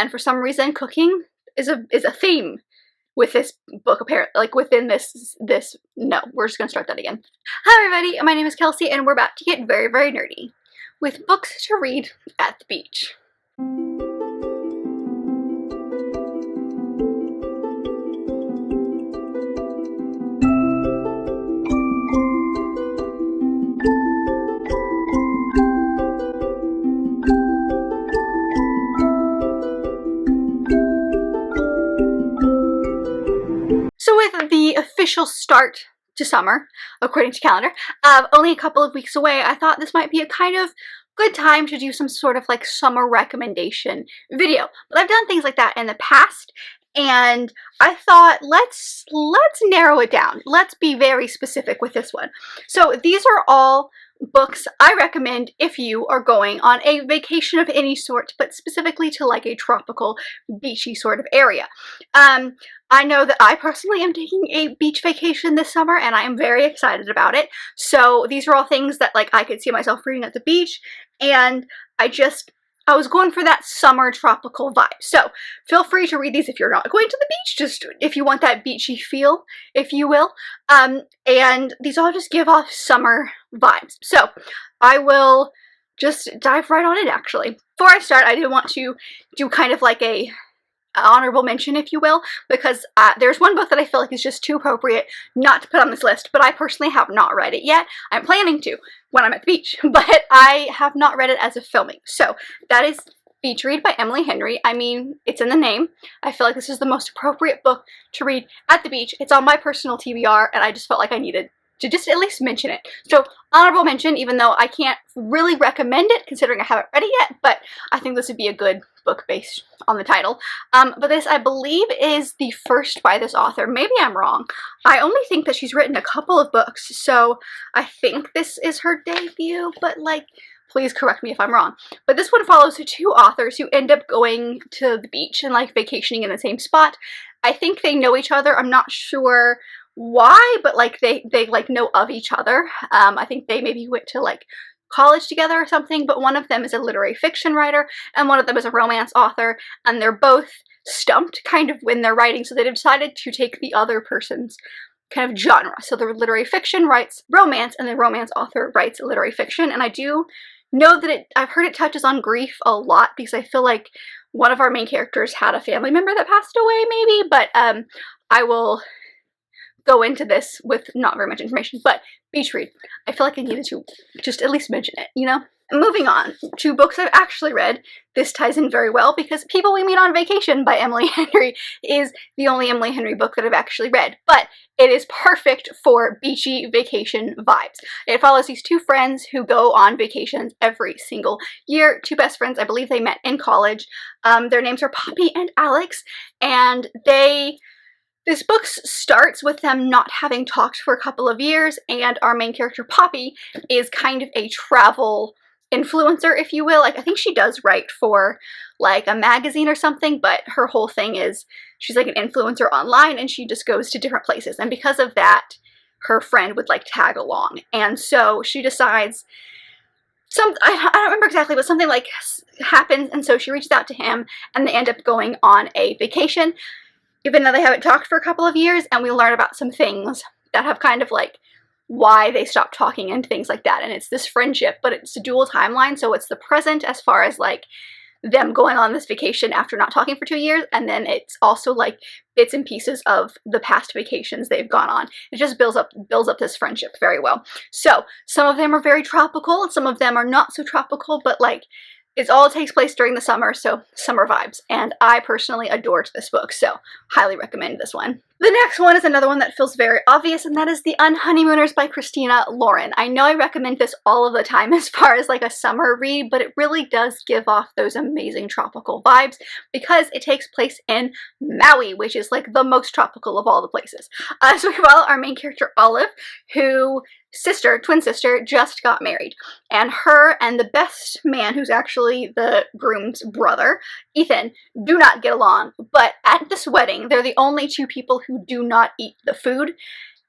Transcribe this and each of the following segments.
and for some reason cooking is a theme with this book, apparently, like within this, no, we're just gonna start that again. Hi everybody, my name is Kelsey, and we're about to get very, very nerdy with books to read at the beach. So with the official start to summer, according to calendar, only a couple of weeks away, I thought this might be a kind of good time to do some sort of like summer recommendation video. But I've done things like that in the past, and I thought let's narrow it down. Let's be very specific with this one. So these are all books I recommend if you are going on a vacation of any sort, but specifically to like a tropical, beachy sort of area. I know that I personally am taking a beach vacation this summer, and I am very excited about it. So these are all things that like I could see myself reading at the beach, and I was going for that summer tropical vibe. So feel free to read these if you're not going to the beach, just if you want that beachy feel, if you will. And these all just give off summer vibes. So I will just dive right on it, actually. Before I start, I do want to do kind of like a honorable mention, if you will, because there's one book that I feel like is just too appropriate not to put on this list, but I personally have not read it yet. I'm planning to when I'm at the beach, but I have not read it as of filming. So that is Beach Read by Emily Henry. I mean, it's in the name. I feel like this is the most appropriate book to read at the beach. It's on my personal TBR, and I just felt like I needed to just at least mention it. So honorable mention, even though I can't really recommend it considering I haven't read it yet, but I think this would be a good book based on the title. But this, I believe, is the first by this author. Maybe I'm wrong. I only think that she's written a couple of books, so I think this is her debut, but like, please correct me if I'm wrong. But this one follows two authors who end up going to the beach and like vacationing in the same spot. I think they know each other. I'm not sure why, but like they like know of each other. I think they maybe went to like college together or something, but one of them is a literary fiction writer and one of them is a romance author, and they're both stumped kind of when they're writing, so they decided to take the other person's kind of genre. So the literary fiction writes romance and the romance author writes literary fiction, and I do know that I've heard it touches on grief a lot, because I feel like one of our main characters had a family member that passed away maybe, but I will go into this with not very much information. But Beach Read, I feel like I needed to just at least mention it, you know? Moving on to books I've actually read. This ties in very well because People We Meet on Vacation by Emily Henry is the only Emily Henry book that I've actually read, but it is perfect for beachy vacation vibes. It follows these two friends who go on vacations every single year. Two best friends, I believe they met in college. Their names are Poppy and Alex, and this book starts with them not having talked for a couple of years, and our main character Poppy is kind of a travel influencer, if you will. Like, I think she does write for like a magazine or something, but her whole thing is she's like an influencer online, and she just goes to different places, and because of that her friend would like tag along, and so she decides I don't remember exactly, but something like happens, and so she reaches out to him and they end up going on a vacation even though they haven't talked for a couple of years, and we learn about some things that have kind of like why they stopped talking and things like that. And it's this friendship, but it's a dual timeline, so it's the present as far as like them going on this vacation after not talking for 2 years, and then it's also like bits and pieces of the past vacations they've gone on. It just builds up this friendship very well. So some of them are very tropical, some of them are not so tropical, but like it all takes place during the summer, so summer vibes, and I personally adored this book, so highly recommend this one. The next one is another one that feels very obvious, and that is The Honeymooners by Christina Lauren. I know I recommend this all of the time as far as like a summer read, but it really does give off those amazing tropical vibes because it takes place in Maui, which is like the most tropical of all the places. So we follow our main character Olive, who twin sister, just got married, and her and the best man, who's actually the groom's brother, Ethan, do not get along. But at this wedding, they're the only two people who do not eat the food,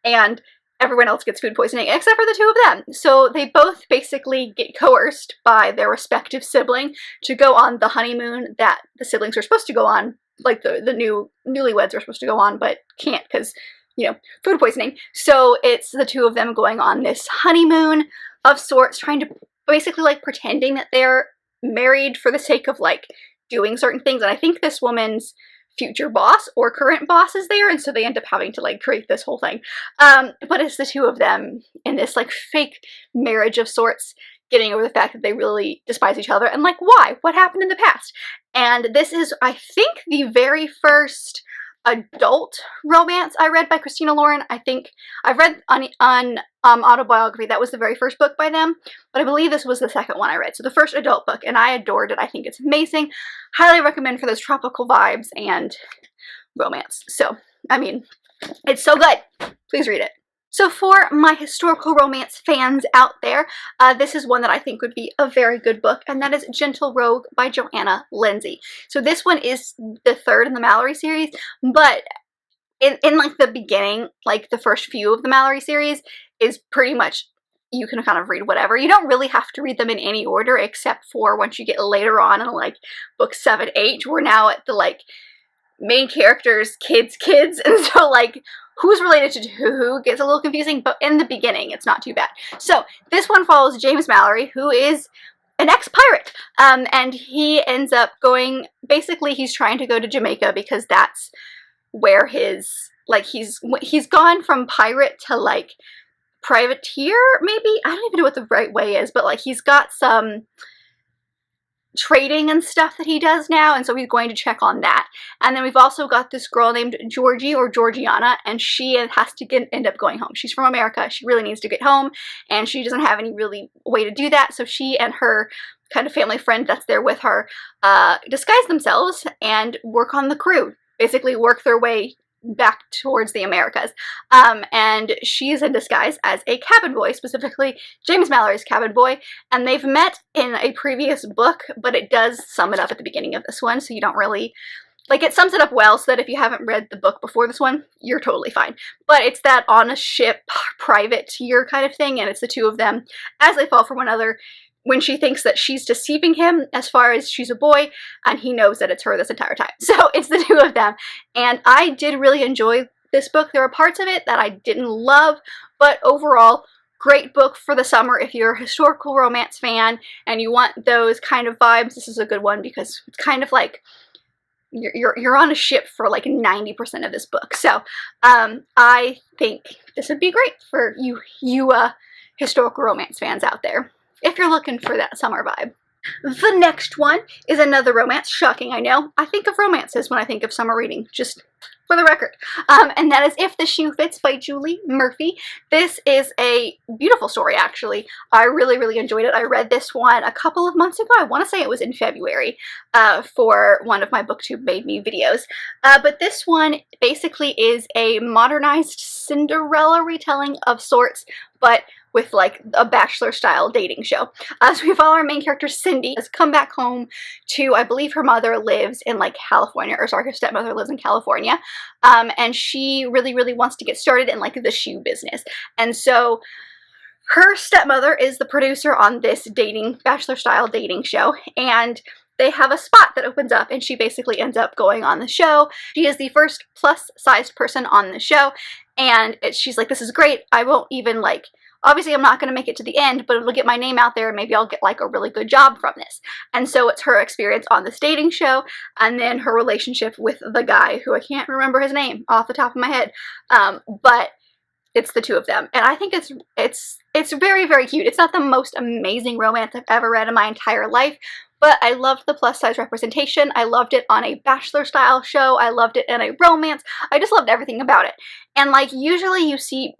and everyone else gets food poisoning except for the two of them. So they both basically get coerced by their respective sibling to go on the honeymoon that the siblings are supposed to go on, like the newlyweds are supposed to go on, but can't because, you know, food poisoning. So it's the two of them going on this honeymoon of sorts, trying to basically like pretending that they're married for the sake of like doing certain things. And I think this woman's future boss or current boss is there, and so they end up having to like create this whole thing. But it's the two of them in this like fake marriage of sorts, getting over the fact that they really despise each other and like why? What happened in the past? And this is, I think, the very first adult romance I read by Christina Lauren. I think I've read on Autobiography, that was the very first book by them, but I believe this was the second one I read. So the first adult book, and I adored it. I think it's amazing. Highly recommend for those tropical vibes and romance. So, I mean, it's so good. Please read it. So for my historical romance fans out there, this is one that I think would be a very good book, and that is Gentle Rogue by Joanna Lindsey. So this one is the third in the Mallory series, but in like the beginning, like the first few of the Mallory series is pretty much, you can kind of read whatever. You don't really have to read them in any order, except for once you get later on in like book 7, 8, we're now at the like main characters, kids, and so like who's related to who gets a little confusing, but in the beginning it's not too bad. So this one follows James Mallory, who is an ex-pirate, and he ends up going, basically he's trying to go to Jamaica because that's where his, like he's gone from pirate to like privateer, maybe? I don't even know what the right way is, but like he's got some trading and stuff that he does now, and so he's going to check on that. And then we've also got this girl named Georgie or Georgiana, and she has to end up going home. She's from America. She really needs to get home, and she doesn't have any really way to do that, so she and her kind of family friend that's there with her disguise themselves and work on the crew, basically work their way back towards the Americas. And she's in disguise as a cabin boy, specifically James Mallory's cabin boy, and they've met in a previous book, but it does sum it up at the beginning of this one, so you don't really, like, it sums it up well, so that if you haven't read the book before this one, you're totally fine. But it's that on a ship, privateer kind of thing, and it's the two of them as they fall for one another, when she thinks that she's deceiving him as far as she's a boy, and he knows that it's her this entire time. So it's the two of them, and I did really enjoy this book. There were parts of it that I didn't love, but overall, great book for the summer. If you're a historical romance fan and you want those kind of vibes, this is a good one, because it's kind of like you're on a ship for like 90% of this book. So I think this would be great for you historical romance fans out there, if you're looking for that summer vibe. The next one is another romance. Shocking, I know. I think of romances when I think of summer reading, just for the record. And that is If the Shoe Fits by Julie Murphy. This is a beautiful story, actually. I really, really enjoyed it. I read this one a couple of months ago. I want to say it was in February for one of my BookTube Made Me videos. But this one basically is a modernized Cinderella retelling of sorts, but with like a bachelor style dating show. So we follow our main character Cindy has come back home to, I believe her mother lives in like California, or sorry, her stepmother lives in California. And she really, really wants to get started in like the shoe business. And so her stepmother is the producer on this bachelor style dating show, and they have a spot that opens up, and she basically ends up going on the show. She is the first plus-sized person on the show, and she's like, this is great. I won't even like, obviously I'm not going to make it to the end, but it'll get my name out there, and maybe I'll get like a really good job from this. And so it's her experience on this dating show, and then her relationship with the guy who I can't remember his name off the top of my head. But it's the two of them, and I think it's very, very cute. It's not the most amazing romance I've ever read in my entire life, but I loved the plus size representation. I loved it on a bachelor style show. I loved it in a romance. I just loved everything about it. And like usually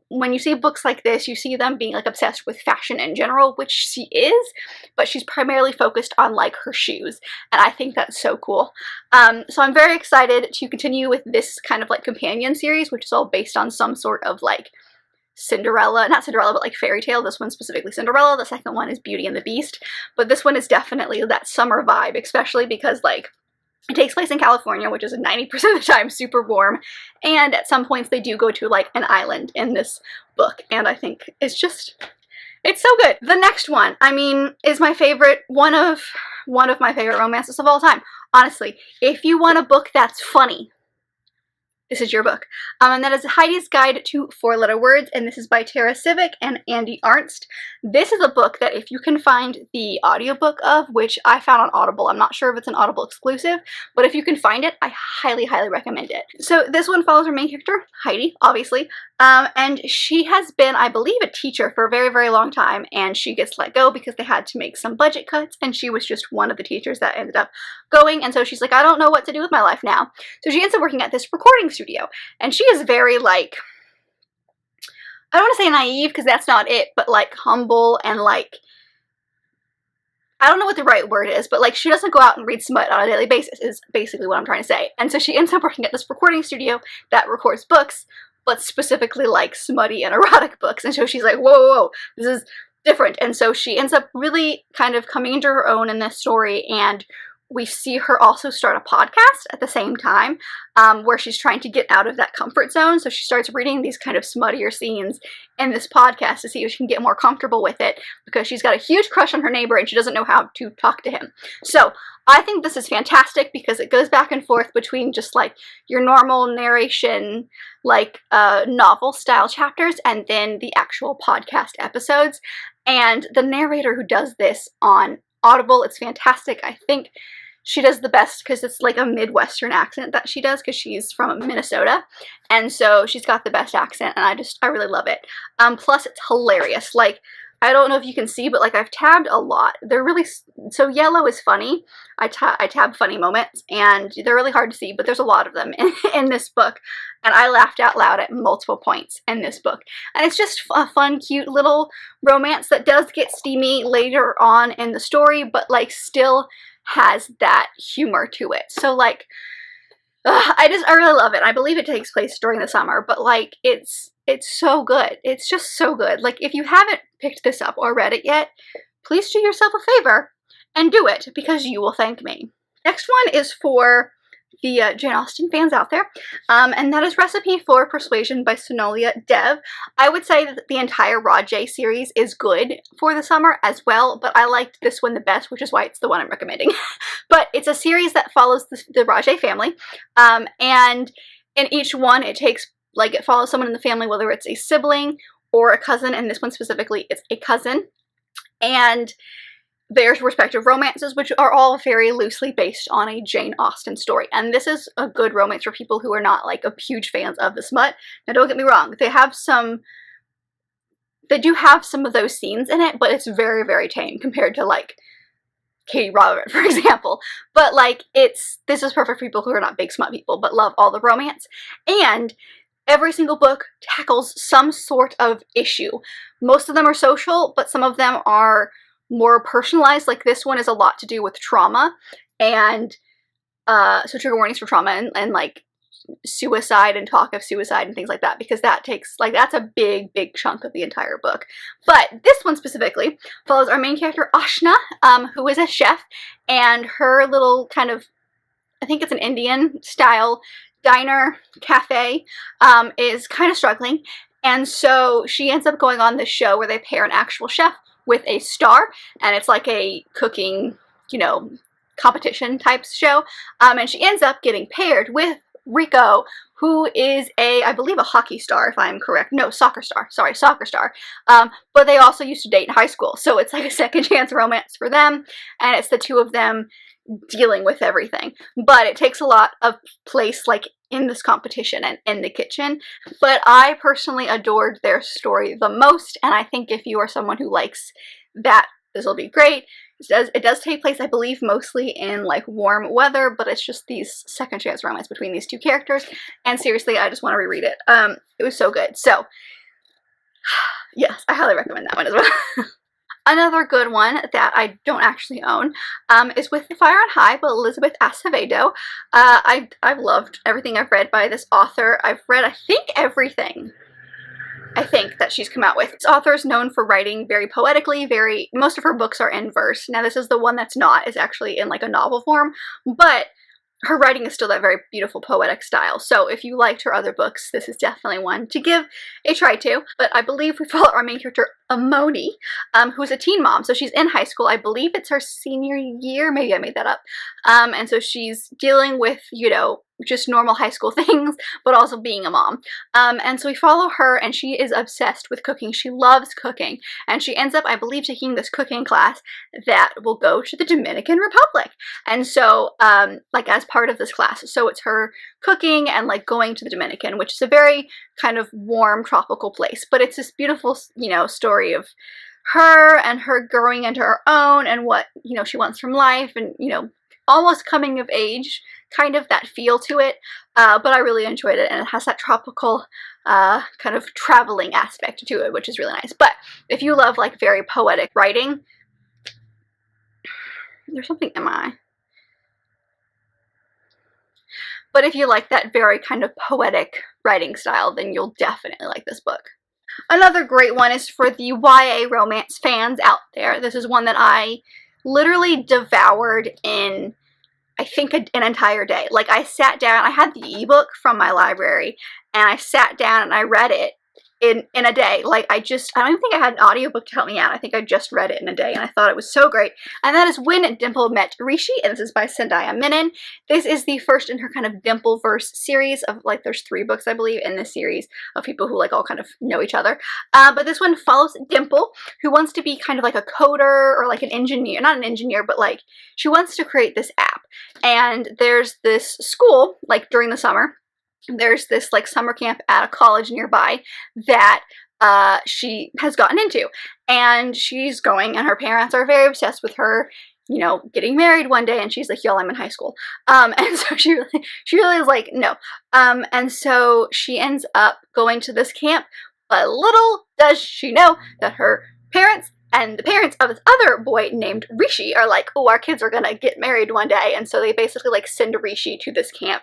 when you see books like this, you see them being like obsessed with fashion in general, which she is, but she's primarily focused on like her shoes. And I think that's so cool. So I'm very excited to continue with this kind of like companion series, which is all based on some sort of like Cinderella, not Cinderella, but like fairy tale. This one's specifically Cinderella. The second one is Beauty and the Beast. But this one is definitely that summer vibe, especially because like It takes place in California, which is 90% of the time super warm, and at some points they do go to like an island in this book, and I think it's so good. The next one, I mean, is my favorite, one of my favorite romances of all time. Honestly, if you want a book that's funny, this is your book. And that is Heidi's Guide to Four-Letter Words, and this is by Tara Civic and Andy Arnst. This is a book that if you can find the audiobook of, which I found on Audible, I'm not sure if it's an Audible exclusive, but if you can find it, I highly, highly recommend it. So this one follows our main character, Heidi, obviously, and she has been, I believe, a teacher for a very, very long time, and she gets let go because they had to make some budget cuts, and she was just one of the teachers that ended up going, and so she's like, I don't know what to do with my life now. So she ends up working at this recording studio, and she is very, like, I don't want to say naive because that's not it, but like humble and like, I don't know what the right word is, but like she doesn't go out and read smut on a daily basis is basically what I'm trying to say. And so she ends up working at this recording studio that records books, but specifically like smutty and erotic books. And so she's like, whoa, whoa, whoa, this is different. And so she ends up really kind of coming into her own in this story, and we see her also start a podcast at the same time, where she's trying to get out of that comfort zone. So she starts reading these kind of smuttier scenes in this podcast to see if she can get more comfortable with it, because she's got a huge crush on her neighbor and she doesn't know how to talk to him. So I think this is fantastic because it goes back and forth between just like your normal narration, like novel style chapters, and then the actual podcast episodes. And the narrator who does this on Audible, it's fantastic. I think she does the best because it's like a Midwestern accent that she does because she's from Minnesota, and so she's got the best accent, and I really love it. Plus it's hilarious. Like, I don't know if you can see, but like I've tabbed a lot. They're really, so yellow is funny. I tab funny moments, and they're really hard to see, but there's a lot of them in this book, and I laughed out loud at multiple points in this book. And it's just a fun, cute little romance that does get steamy later on in the story, but like still has that humor to it. So like, I really love it. I believe it takes place during the summer, but like it's so good. It's just so good. Like, if you haven't picked this up or read it yet, please do yourself a favor and do it, because you will thank me. Next one is for the Jane Austen fans out there, and that is Recipe for Persuasion by Sonolia Dev. I would say that the entire Rajay series is good for the summer as well, but I liked this one the best, which is why it's the one I'm recommending. But it's a series that follows the Rajay family, and in each one it follows someone in the family, whether it's a sibling or a cousin, and this one specifically it's a cousin, and their respective romances, which are all very loosely based on a Jane Austen story. And this is a good romance for people who are not like a huge fans of the smut. Now don't get me wrong, they do have some of those scenes in it, but it's very, very tame compared to like Katie Robert, for example. But like, this is perfect for people who are not big smut people but love all the romance. And every single book tackles some sort of issue. Most of them are social, but some of them are more personalized. Like, this one is a lot to do with trauma, and so trigger warnings for trauma and like suicide and talk of suicide and things like that, because that's a big chunk of the entire book. But this one specifically follows our main character Ashna, who is a chef, and her little kind of, I think it's an Indian style diner cafe, is kind of struggling, and so she ends up going on this show where they pair an actual chef with a star, and it's like a cooking, competition type show, and she ends up getting paired with Rico, who is I believe a hockey star, if I'm correct. No, soccer star. Sorry, soccer star. But they also used to date in high school, so it's like a second chance romance for them, and it's the two of them dealing with everything. But it takes a lot of place, like, in this competition and in the kitchen. But I personally adored their story the most, and I think if you are someone who likes that, this will be great. It does take place, I believe, mostly in like warm weather, but it's just these second chance romance between these two characters, and seriously, I just want to reread it. It was so good. So yes, I highly recommend that one as well. Another good one that I don't actually own is With the Fire on High by Elizabeth Acevedo. I've loved everything I've read by this author. I've read, I think, everything that she's come out with. This author is known for writing very poetically, most of her books are in verse. Now this is the one that's not, is actually in like a novel form, but her writing is still that very beautiful poetic style. So if you liked her other books, this is definitely one to give a try to. But I believe we follow our main character, Amoni, who's a teen mom. So she's in high school. I believe it's her senior year. Maybe I made that up. And so she's dealing with, you know, just normal high school things, but also being a mom. And so we follow her, and she is obsessed with cooking. She loves cooking. And she ends up, I believe, taking this cooking class that will go to the Dominican Republic. And so, like, as part of this class. So it's her cooking and, like, going to the Dominican, which is a very kind of warm, tropical place. But it's this beautiful, you know, story of her and her growing into her own and what, you know, she wants from life and, you know, almost coming of age, kind of that feel to it, but I really enjoyed it, and it has that tropical kind of traveling aspect to it, which is really nice. But if you love, like, very poetic writing, there's something in my eye. But if you like that very kind of poetic writing style, then you'll definitely like this book. Another great one is for the YA romance fans out there. This is one that I literally devoured in, I think, an entire day. Like, I sat down, I had the ebook from my library, and I sat down and I read it in a day. Like, I don't even think I had an audiobook to help me out. I think I just read it in a day, and I thought it was so great. And that is When Dimple Met Rishi, and this is by Sandaya Menon. This is the first in her kind of Dimple-verse series of, like, there's 3 books, I believe, in this series of people who, like, all kind of know each other. But this one follows Dimple, who wants to be kind of like a coder or like an engineer, not an engineer, but like she wants to create this app. And there's this school, like, during the summer, there's this, like, summer camp at a college nearby that she has gotten into, and she's going, and her parents are very obsessed with her, you know, getting married one day, and she's like, y'all, I'm in high school. And so she really is like, no. And so she ends up going to this camp, but little does she know that her parents and the parents of this other boy named Rishi are like, oh, our kids are gonna get married one day, and so they basically, like, send Rishi to this camp.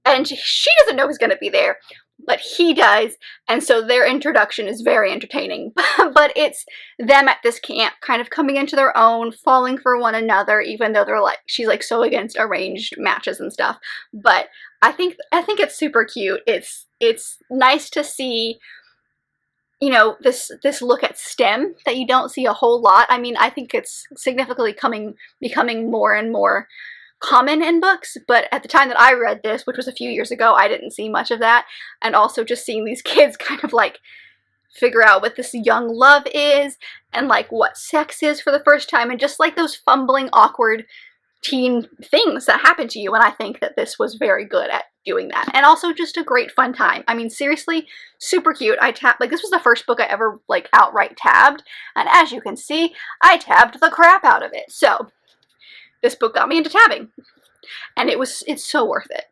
And she doesn't know who's going to be there, but he does, and so their introduction is very entertaining. But it's them at this camp kind of coming into their own, falling for one another, even though they're like, she's like so against arranged matches and stuff. But I think it's super cute. It's nice to see, you know, this look at STEM that you don't see a whole lot. I mean, I think it's significantly becoming more and more common in books, but at the time that I read this, which was a few years ago, I didn't see much of that. And also just seeing these kids kind of, like, figure out what this young love is and, like, what sex is for the first time, and just, like, those fumbling, awkward teen things that happen to you. And I think that this was very good at doing that, and also just a great fun time. I mean, seriously, super cute. I tabbed, like, this was the first book I ever, like, outright tabbed, and as you can see, I tabbed the crap out of it. So this book got me into tabbing, and it's so worth it.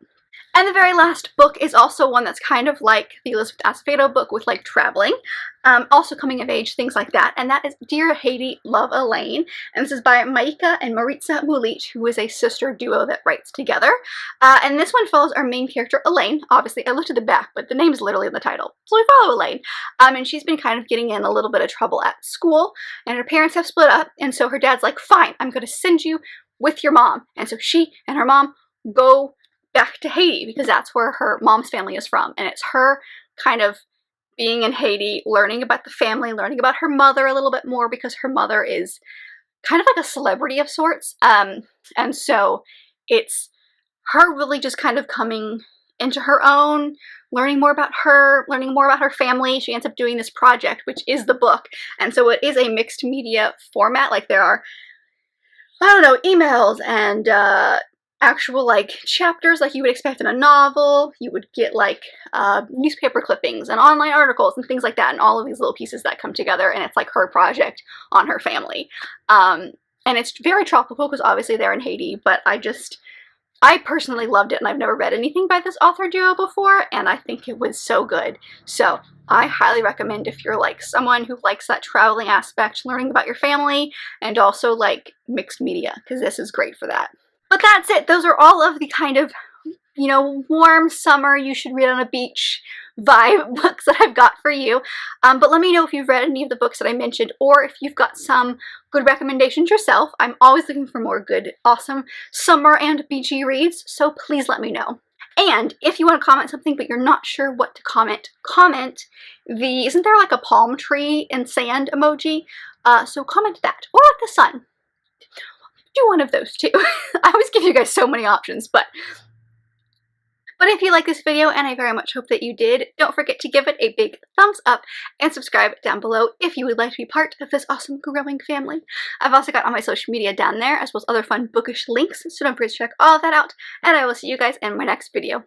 And the very last book is also one that's kind of like the Elizabeth Acevedo book with, like, traveling, also coming of age, things like that, and that is Dear Haiti, Love Elaine, and this is by Maika and Maritza Mulich, who is a sister duo that writes together. And this one follows our main character, Elaine. Obviously, I looked at the back, but the name's literally in the title, so we follow Elaine. And she's been kind of getting in a little bit of trouble at school, and her parents have split up, and so her dad's like, fine, I'm going to send you with your mom. And so she and her mom go back to Haiti because that's where her mom's family is from. And it's her kind of being in Haiti, learning about the family, learning about her mother a little bit more, because her mother is kind of like a celebrity of sorts. And so it's her really just kind of coming into her own, learning more about her, learning more about her family. She ends up doing this project, which is the book. And so it is a mixed media format. Like, there are, I don't know, emails and actual, like, chapters like you would expect in a novel. You would get, like, newspaper clippings and online articles and things like that, and all of these little pieces that come together, and it's like her project on her family. And it's very tropical because obviously they're in Haiti, but I personally loved it, and I've never read anything by this author duo before, and I think it was so good. So I highly recommend, if you're, like, someone who likes that traveling aspect, learning about your family, and also, like, mixed media, because this is great for that. But that's it. Those are all of the kind of you know, warm summer, you should read on a beach vibe books that I've got for you. But let me know if you've read any of the books that I mentioned, or if you've got some good recommendations yourself. I'm always looking for more good, awesome summer and beachy reads, so please let me know. And if you want to comment something but you're not sure what to comment, isn't there like a palm tree and sand emoji? So comment that, or like the sun. Do one of those too. I always give you guys so many options, but if you like this video, and I very much hope that you did, don't forget to give it a big thumbs up and subscribe down below if you would like to be part of this awesome growing family. I've also got all my social media down there, as well as other fun bookish links, so don't forget to check all of that out, and I will see you guys in my next video.